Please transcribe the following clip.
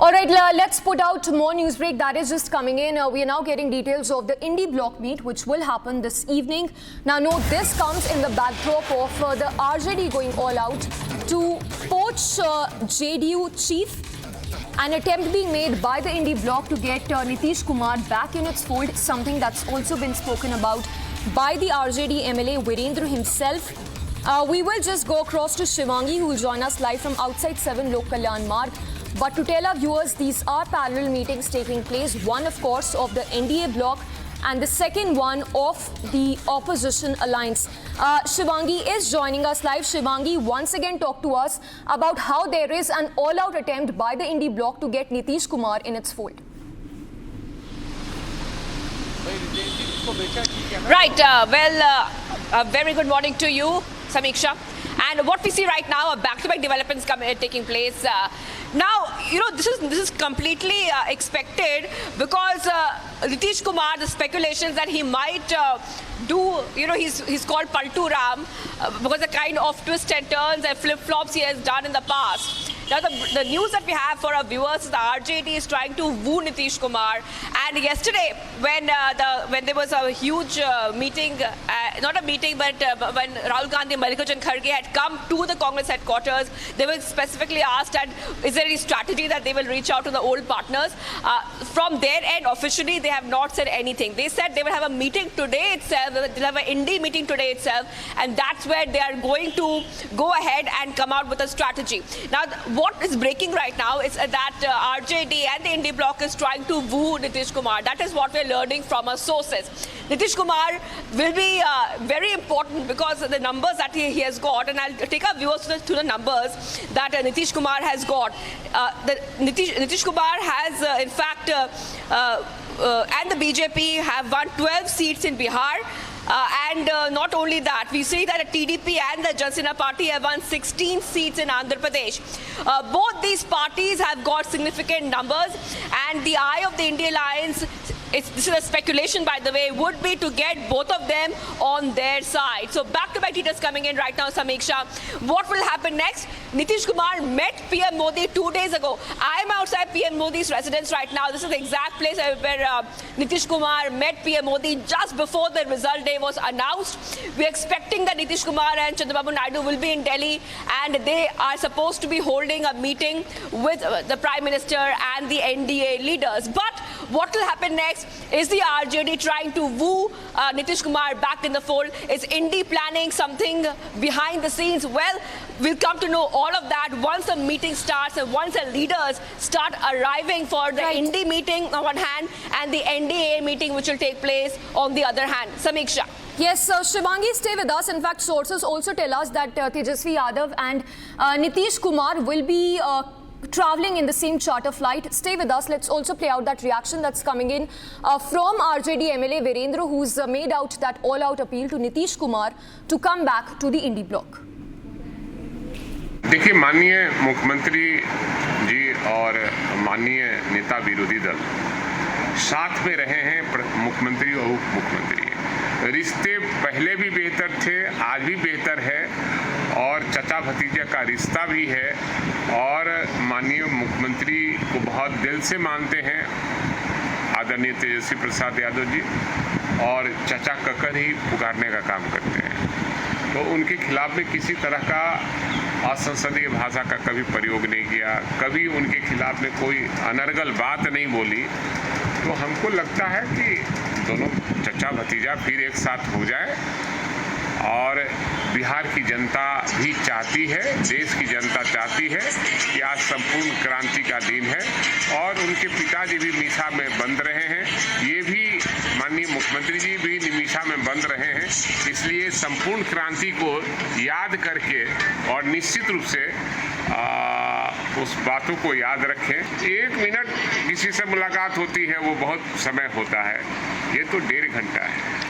All right, let's put out more news break that is just coming in. We are now getting details of the Indy block meet, which will happen this evening. Now, note this comes in the backdrop of the RJD going all out to poach JDU chief. An attempt being made by the Indy block to get Nitish Kumar back in its fold, something that's also been spoken about by the RJD MLA Virendra himself. We will just go across to Shivangi, who will join us live from outside 7 Lok Kalyan Marg. But to tell our viewers, these are parallel meetings taking place. One, of course, of the NDA bloc and the second one of the opposition alliance. Shivangi is joining us live. Shivangi, once again talk to us about how there is an all-out attempt by the Indy bloc to get Nitish Kumar in its fold. Right. A very good morning to you, Samiksha. And what we see right now are back-to-back developments taking place. Now, this is completely expected because Nitish Kumar, the speculations that he might he's called Paltu Ram because the kind of twists and turns and flip-flops he has done in the past. Now, the news that we have for our viewers is the RJD is trying to woo Nitish Kumar. And yesterday, when there was a huge meeting, not a meeting, but when Rahul Gandhi and Mallikarjun Kharge had come to the Congress headquarters, they were specifically asked, and is there any strategy that they will reach out to the old partners? From their end, officially, they have not said anything. They said they will have a meeting today itself, they'll have an Indy meeting today itself, and that's where they are going to go ahead and come out with a strategy. Now, what is breaking right now is that RJD and the Indy bloc is trying to woo Nitish Kumar. That is what we're learning from our sources. Nitish Kumar will be very important because the numbers that he has got, and I'll take our viewers to the numbers that Nitish Kumar has got. Nitish Kumar has, in fact, and the BJP have won 12 seats in Bihar. And not only that, we see that the TDP and the Jansena party have won 16 seats in Andhra Pradesh. Both these parties have got significant numbers, and the eye of the India Alliance, this is a speculation by the way, would be to get both of them on their side. So back-to-back details coming in right now, Samiksha. What will happen next? Nitish Kumar met PM Modi 2 days ago. I am outside PM Modi's residence right now. This is the exact place where Nitish Kumar met PM Modi just before the result day was announced. We are expecting that Nitish Kumar and Chandrababu Naidu will be in Delhi, and they are supposed to be holding a meeting with the Prime Minister and the NDA leaders. But what will happen next? Is the RJD trying to woo Nitish Kumar back in the fold? Is Indy planning something behind the scenes? Well, we'll come to know all of that once the meeting starts and once the leaders start arriving for the Indy meeting on one hand and the NDA meeting which will take place on the other hand. Samiksha. Yes, Shivangi, stay with us. In fact, sources also tell us that Tejasvi Yadav and Nitish Kumar will be traveling in the same charter flight. Stay with us. Let's also play out that reaction that's coming in from RJD MLA Virendra, who's made out that all-out appeal to Nitish Kumar to come back to the Indy bloc. देखिए, माननीय मुख्यमंत्री जी और माननीय नेता विरोधी दल साथ में रहे हैं, मुख्यमंत्री और उप मुख्यमंत्री। रिश्ते पहले भी बेहतर थे, आज भी बेहतर है, और चचा भतीजा का रिश्ता भी है, और माननीय मुख्यमंत्री को बहुत दिल से मानते हैं आदरणीय तेजस्वी प्रसाद यादव जी, और चचा ककर ही पुकारने का काम करते हैं। तो उनके खिलाफ में किसी तरह का असंसदीय भाषा का कभी प्रयोग नहीं किया, कभी उनके खिलाफ में कोई अनर्गल बात नहीं बोली। तो हमको लगता है कि दोनों चचा भतीजा फिर एक साथ हो जाए, और बिहार की जनता भी चाहती है, देश की जनता चाहती है कि आज संपूर्ण क्रांति का दिन है, और उनके पिताजी भी मीसा में बंद रहे हैं, ये भी माननीय मुख्यमंत्री जी भी मीसा में बंद रहे हैं। इसलिए संपूर्ण क्रांति को याद करके और निश्चित रूप से उस बातों को याद रखें। 1 मिनट किसी से मुलाकात होती है, वो बहुत समय होता है, ये तो 1.5 घंटा है।